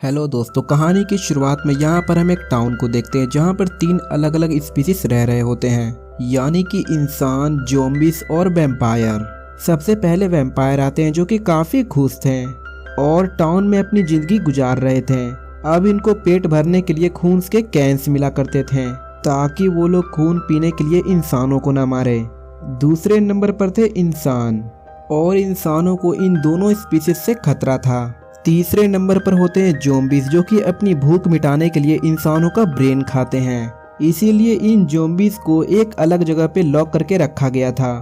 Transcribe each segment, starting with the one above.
Hello दोस्तों, कहानी की शुरुआत में यहाँ पर हम एक टाउन को देखते हैं जहाँ पर 3 अलग अलग स्पीसीज रह रहे होते हैं, यानी कि इंसान, ज़ॉम्बीज और वैम्पायर। सबसे पहले वैम्पायर आते हैं जो कि काफ़ी खुश थे और टाउन में अपनी ज़िंदगी गुजार रहे थे। अब इनको पेट भरने के लिए खून के कैंस मिला करते थे ताकि वो लोग खून पीने के लिए इंसानों को न मारे। दूसरे नंबर पर थे इंसान और इंसानों को इन दोनों स्पीसीज से खतरा था। तीसरे नंबर पर होते हैं ज़ॉम्बीज जो कि अपनी भूख मिटाने के लिए इंसानों का ब्रेन खाते हैं। इसीलिए इन ज़ॉम्बीज को एक अलग जगह पे लॉक करके रखा गया था।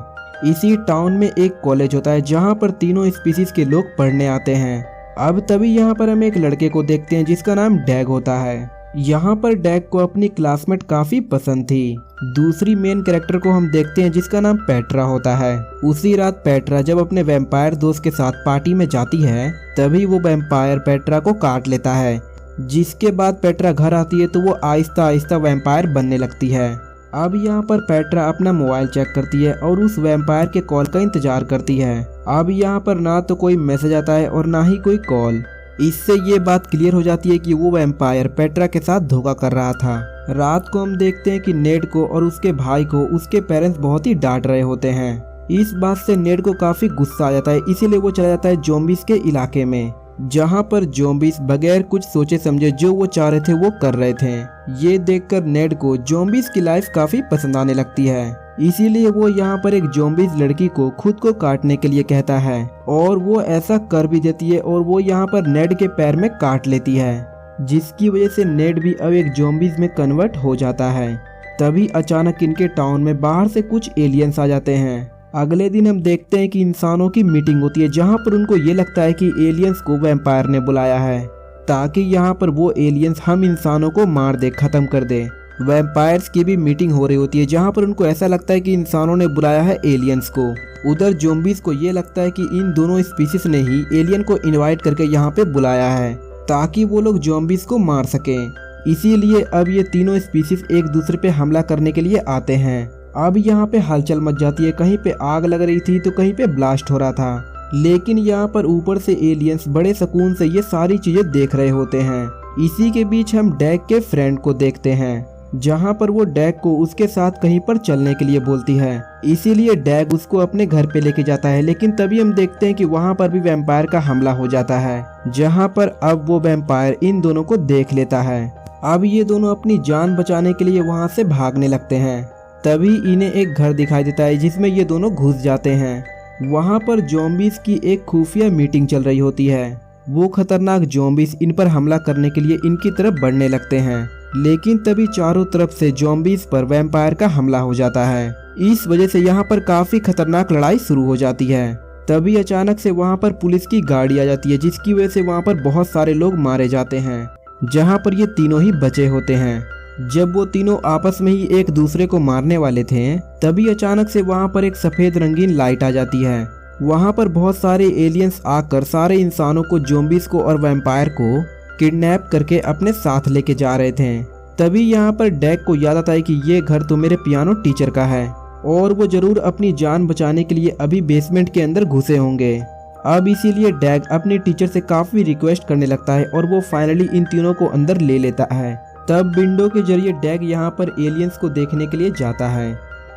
इसी टाउन में एक कॉलेज होता है जहाँ पर तीनों स्पीसीज के लोग पढ़ने आते हैं। अब तभी यहाँ पर हम एक लड़के को देखते हैं जिसका नाम डैग होता है। यहाँ पर डैग को अपनी क्लासमेट काफी पसंद थी। दूसरी मेन कैरेक्टर को हम देखते हैं जिसका नाम पेट्रा होता है। उसी रात पेट्रा जब अपने वैम्पायर दोस्त के साथ पार्टी में जाती है तभी वो वैम्पायर पेट्रा को काट लेता है, जिसके बाद पेट्रा घर आती है तो वो आहिस्ता आहिस्ता वैम्पायर बनने लगती है। अब यहाँ पर पेट्रा अपना मोबाइल चेक करती है और उस वैम्पायर के कॉल का इंतजार करती है। अब यहाँ पर ना तो कोई मैसेज आता है और ना ही कोई कॉल। इससे ये बात क्लियर हो जाती है कि वो वैम्पायर पेट्रा के साथ धोखा कर रहा था। रात को हम देखते हैं कि नेड को और उसके भाई को उसके पेरेंट्स बहुत ही डांट रहे होते हैं। इस बात से नेड को काफी गुस्सा आ जाता है, इसीलिए वो चला जाता है ज़ॉम्बीज के इलाके में, जहाँ पर ज़ॉम्बीज बगैर कुछ सोचे समझे जो वो चाह रहे थे वो कर रहे थे। ये देखकर नेड को ज़ॉम्बीज की लाइफ काफी पसंद आने लगती है, इसीलिए वो यहाँ पर एक ज़ॉम्बीज लड़की को खुद को काटने के लिए कहता है और वो ऐसा कर भी देती है और वो यहाँ पर नेड के पैर में काट लेती है, जिसकी वजह से नेड भी अब एक ज़ॉम्बीज में कन्वर्ट हो जाता है। तभी अचानक इनके टाउन में बाहर से कुछ एलियंस आ जाते हैं। अगले दिन हम देखते हैं कि इंसानों की मीटिंग होती है जहाँ पर उनको ये लगता है कि एलियंस को वैम्पायर ने बुलाया है ताकि यहाँ पर वो एलियंस हम इंसानों को मार दे, खत्म कर दे। वैम्पायर्स की भी मीटिंग हो रही होती है जहाँ पर उनको ऐसा लगता है कि इंसानों ने बुलाया है एलियंस को। उधर ज़ॉम्बीज को ये लगता है कि इन दोनों स्पीसीज ने ही एलियन को इनवाइट करके यहाँ पे बुलाया है ताकि वो लोग ज़ॉम्बीज को मार सकें। इसीलिए अब ये तीनों स्पीसीज एक दूसरे पे हमला करने के लिए आते हैं। अब यहाँ पे हलचल मच जाती है, कहीं पे आग लग रही थी तो कहीं पे ब्लास्ट हो रहा था, लेकिन यहाँ पर ऊपर से एलियंस बड़े सुकून से ये सारी चीजें देख रहे होते हैं। इसी के बीच हम डैग के फ्रेंड को देखते हैं जहाँ पर वो डैग को उसके साथ कहीं पर चलने के लिए बोलती है, इसीलिए डैग उसको अपने घर पे लेके जाता है। लेकिन तभी हम देखते हैं कि वहाँ पर भी वैम्पायर का हमला हो जाता है, जहाँ पर अब वो वैम्पायर इन दोनों को देख लेता है। अब ये दोनों अपनी जान बचाने के लिए वहाँ से भागने लगते हैं। तभी इन्हें एक घर दिखाई देता है जिसमें ये दोनों घुस जाते हैं। वहाँ पर ज़ॉम्बीज की एक खुफिया मीटिंग चल रही होती है। वो खतरनाक ज़ॉम्बीज इन पर हमला करने के लिए इनकी तरफ बढ़ने लगते हैं, लेकिन तभी चारों तरफ से ज़ॉम्बीज पर वैम्पायर का हमला हो जाता है। इस वजह से यहाँ पर काफी खतरनाक लड़ाई शुरू हो जाती है। तभी अचानक से वहाँ पर पुलिस की गाड़ी आ जाती है, जिसकी वजह से वहाँ पर बहुत सारे लोग मारे जाते हैं, जहाँ पर ये तीनों ही बचे होते हैं। जब वो तीनों आपस में ही एक दूसरे को मारने वाले थे तभी अचानक से वहाँ पर एक सफेद रंगीन लाइट आ जाती है। वहाँ पर बहुत सारे एलियंस आकर सारे इंसानों को, ज़ॉम्बीज को और वैम्पायर को किडनैप करके अपने साथ लेके जा रहे थे। तभी यहाँ पर डैग को याद आता है कि ये घर तो मेरे पियानो टीचर का है और वो जरूर अपनी जान बचाने के लिए अभी बेसमेंट के अंदर घुसे होंगे। अब इसीलिए डैग अपने टीचर से काफी रिक्वेस्ट करने लगता है और वो फाइनली इन तीनों को अंदर ले लेता है। तब विंडो के जरिए डैग यहाँ पर एलियंस को देखने के लिए जाता है,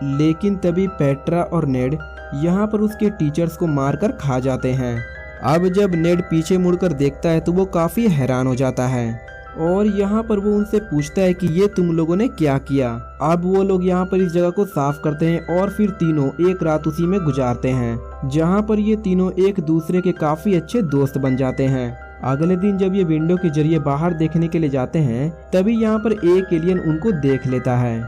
लेकिन तभी पेट्रा और नेड यहाँ पर उसके टीचर्स को मारकर खा जाते हैं। अब जब नेड पीछे मुड़कर देखता है तो वो काफी हैरान हो जाता है और यहाँ पर वो उनसे पूछता है कि ये तुम लोगों ने क्या किया। अब वो लोग यहाँ पर इस जगह को साफ करते हैं और फिर तीनों एक रात उसी में गुजारते हैं, जहाँ पर ये तीनों एक दूसरे के काफी अच्छे दोस्त बन जाते हैं। अगले दिन जब ये विंडो के जरिए बाहर देखने के लिए जाते हैं तभी यहाँ पर एक एलियन उनको देख लेता है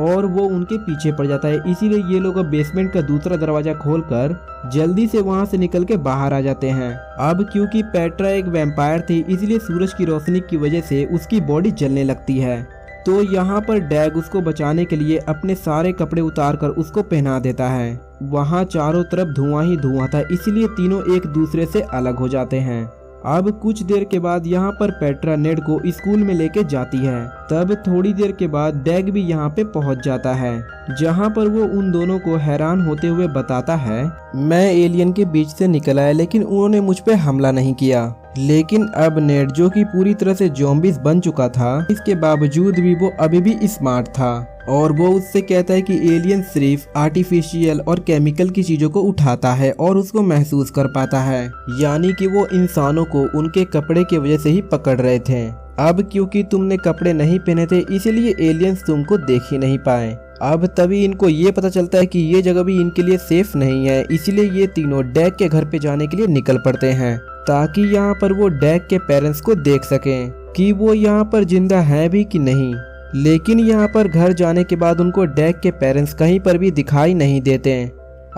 और वो उनके पीछे पड़ जाता है। इसीलिए ये लोग अब बेसमेंट का दूसरा दरवाजा खोलकर जल्दी से वहां से निकल के बाहर आ जाते हैं। अब क्योंकि पेट्रा एक वैम्पायर थी इसलिए सूरज की रोशनी की वजह से उसकी बॉडी जलने लगती है, तो यहाँ पर डैग उसको बचाने के लिए अपने सारे कपड़े उतारकर उसको पहना देता है। वहाँ चारों तरफ धुआं ही धुआं था, इसीलिए तीनों एक दूसरे से अलग हो जाते हैं। अब कुछ देर के बाद यहाँ पर पेट्रा नेड को स्कूल में लेके जाती है। तब थोड़ी देर के बाद डैग भी यहाँ पे पहुँच जाता है, जहाँ पर वो उन दोनों को हैरान होते हुए बताता है, मैं एलियन के बीच से निकल आया लेकिन उन्होंने मुझ पे हमला नहीं किया। लेकिन अब नेड जो कि पूरी तरह से ज़ॉम्बीज बन चुका था, इसके बावजूद भी वो अभी भी स्मार्ट था और वो उससे कहता है कि एलियन सिर्फ आर्टिफिशियल और केमिकल की चीजों को उठाता है और उसको महसूस कर पाता है, यानी कि वो इंसानों को उनके कपड़े की वजह से ही पकड़ रहे थे। अब क्योंकि तुमने कपड़े नहीं पहने थे इसीलिए एलियंस तुमको देख ही नहीं पाए। अब तभी इनको ये पता चलता है कि ये जगह भी इनके लिए सेफ नहीं है, इसीलिए ये तीनों डैग के घर पे जाने के लिए निकल पड़ते हैं ताकि यहाँ पर वो डैग के पेरेंट्स को देख सकें कि वो यहाँ पर जिंदा है भी कि नहीं। लेकिन यहाँ पर घर जाने के बाद उनको डैग के पेरेंट्स कहीं पर भी दिखाई नहीं देते।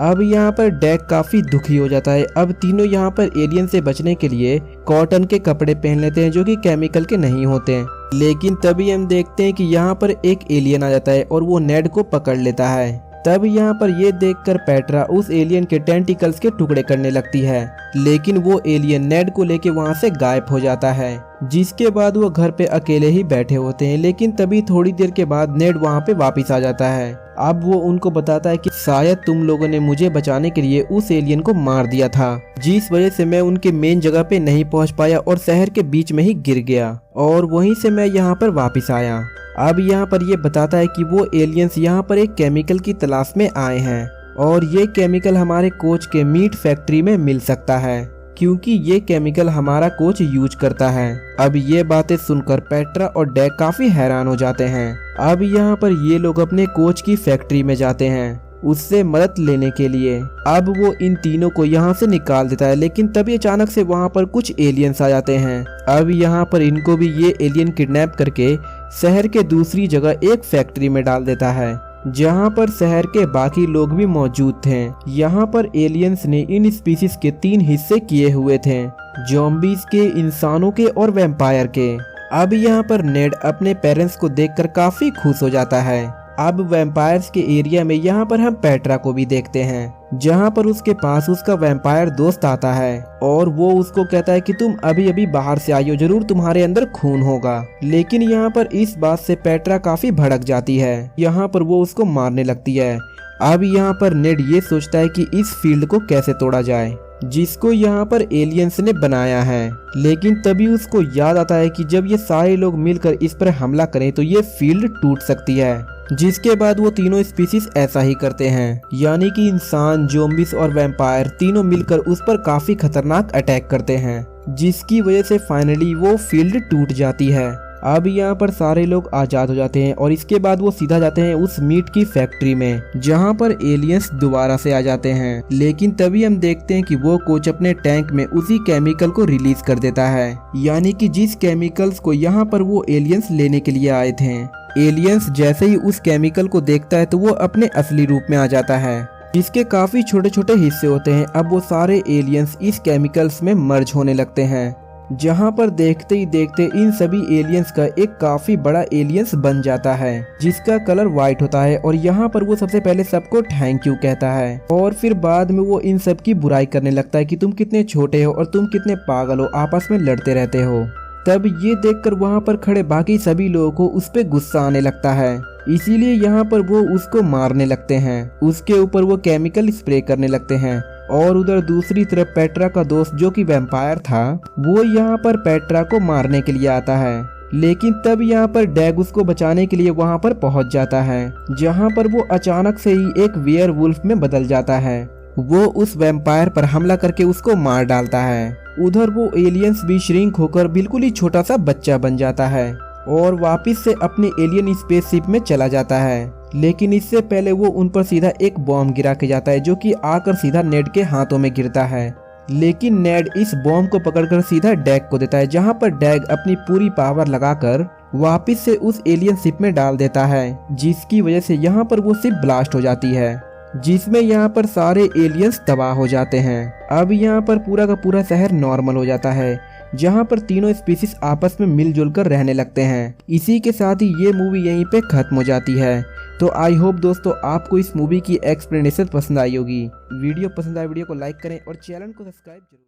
अब यहाँ पर डैग काफी दुखी हो जाता है। अब तीनों यहाँ पर एलियन से बचने के लिए कॉटन के कपड़े पहन लेते हैं जो कि केमिकल के नहीं होते हैं। लेकिन तभी हम देखते हैं कि यहाँ पर एक एलियन आ जाता है और वो नेड को पकड़ लेता है। तब यहाँ पर ये देखकर पेट्रा उस एलियन के टेंटिकल्स के टुकड़े करने लगती है, लेकिन वो एलियन नेड को लेके वहाँ से गायब हो जाता है। जिसके बाद वो घर पे अकेले ही बैठे होते हैं। लेकिन तभी थोड़ी देर के बाद नेड वहाँ पे वापस आ जाता है। अब वो उनको बताता है कि शायद तुम लोगों ने मुझे बचाने के लिए उस एलियन को मार दिया था, जिस वजह से मैं उनके मेन जगह पे नहीं पहुंच पाया और शहर के बीच में ही गिर गया और वहीं से मैं यहाँ पर वापस आया। अब यहाँ पर ये बताता है कि वो एलियंस यहाँ पर एक केमिकल की तलाश में आए हैं और ये केमिकल हमारे कोच के मीट फैक्ट्री में मिल सकता है क्योंकि ये केमिकल हमारा कोच यूज करता है। अब ये बातें सुनकर पेट्रा और डैग काफी हैरान हो जाते हैं। अब यहाँ पर ये लोग अपने कोच की फैक्ट्री में जाते हैं उससे मदद लेने के लिए। अब वो इन तीनों को यहाँ से निकाल देता है, लेकिन तभी अचानक से वहाँ पर कुछ एलियंस आ जाते हैं। अब यहाँ पर इनको भी ये एलियन किडनैप करके शहर के दूसरी जगह एक फैक्ट्री में डाल देता है जहाँ पर शहर के बाकी लोग भी मौजूद थे। यहाँ पर एलियंस ने इन स्पीसीज के 3 हिस्से किए हुए थे, ज़ॉम्बीज के, इंसानों के और वैम्पायर के। अब यहाँ पर नेड अपने पेरेंट्स को देखकर काफी खुश हो जाता है। अब वैम्पायर्स के एरिया में यहाँ पर हम पेट्रा को भी देखते हैं जहाँ पर उसके पास उसका वैम्पायर दोस्त आता है और वो उसको कहता है कि तुम अभी अभी बाहर से आई हो, जरूर तुम्हारे अंदर खून होगा। लेकिन यहाँ पर इस बात से पेट्रा काफी भड़क जाती है। यहाँ पर वो उसको मारने लगती है। अब यहाँ पर नेड ये सोचता है कि इस फील्ड को कैसे तोड़ा जाए जिसको यहाँ पर एलियंस ने बनाया है। लेकिन तभी उसको याद आता है कि जब ये सारे लोग मिलकर इस पर हमला करें तो ये फील्ड टूट सकती है। जिसके बाद वो तीनों स्पीसीज ऐसा ही करते हैं, यानी कि इंसान, ज़ॉम्बीज और वैम्पायर तीनों मिलकर उस पर काफी खतरनाक अटैक करते हैं, जिसकी वजह से फाइनली वो फील्ड टूट जाती है। अब यहाँ पर सारे लोग आजाद हो जाते हैं और इसके बाद वो सीधा जाते हैं उस मीट की फैक्ट्री में जहाँ पर एलियंस दोबारा से आ जाते हैं। लेकिन तभी हम देखते हैं कि वो कोच अपने टैंक में उसी केमिकल को रिलीज कर देता है, यानी कि जिस केमिकल्स को यहाँ पर वो एलियंस लेने के लिए आए थे। एलियंस जैसे ही उस केमिकल को देखता है तो वो अपने असली रूप में आ जाता है, जिसके काफी छोटे छोटे हिस्से होते हैं। अब वो सारे एलियंस इस केमिकल्स में मर्ज होने लगते हैं, जहां पर देखते ही देखते इन सभी एलियंस का एक काफी बड़ा एलियंस बन जाता है जिसका कलर व्हाइट होता है। और यहाँ पर वो सबसे पहले सबको थैंक यू कहता है और फिर बाद में वो इन सब की बुराई करने लगता है कि तुम कितने छोटे हो और तुम कितने पागल हो, आपस में लड़ते रहते हो। तब ये देखकर वहाँ पर खड़े बाकी सभी लोगों को उस पे गुस्सा आने लगता है, इसीलिए यहाँ पर वो उसको मारने लगते हैं। उसके ऊपर वो केमिकल स्प्रे करने लगते हैं और उधर दूसरी तरफ पेट्रा का दोस्त जो कि वैम्पायर था वो यहाँ पर पेट्रा को मारने के लिए आता है। लेकिन तब यहाँ पर डैग उसको बचाने के लिए वहाँ पर पहुँच जाता है, जहाँ पर वो अचानक से ही एक वेयरवुल्फ में बदल जाता है। वो उस वैम्पायर पर हमला करके उसको मार डालता है। उधर वो एलियंस भी श्रिंक होकर बिल्कुल ही छोटा सा बच्चा बन जाता है और वापस से अपने एलियन स्पेसशिप में चला जाता है। लेकिन इससे पहले वो उन पर सीधा एक बॉम्ब गिरा के जाता है जो कि आकर सीधा नेड के हाथों में गिरता है। लेकिन नेड इस बॉम्ब को पकड़कर सीधा डैग को देता है, जहां पर डैग अपनी पूरी पावर लगाकर वापस से उस एलियन शिप में डाल देता है, जिसकी वजह से यहाँ पर वो शिप ब्लास्ट हो जाती है, जिसमें यहाँ पर सारे एलियंस तबाह हो जाते हैं। अब यहाँ पर पूरा का पूरा शहर नॉर्मल हो जाता है, जहाँ पर तीनों स्पीसीज आपस में मिलजुल कर रहने लगते हैं। इसी के साथ ही ये मूवी यहीं पे खत्म हो जाती है। तो आई होप दोस्तों आपको इस मूवी की एक्सप्लेनेशन पसंद आई होगी। वीडियो पसंद आए वीडियो को लाइक करें और चैनल को सब्सक्राइब जरूर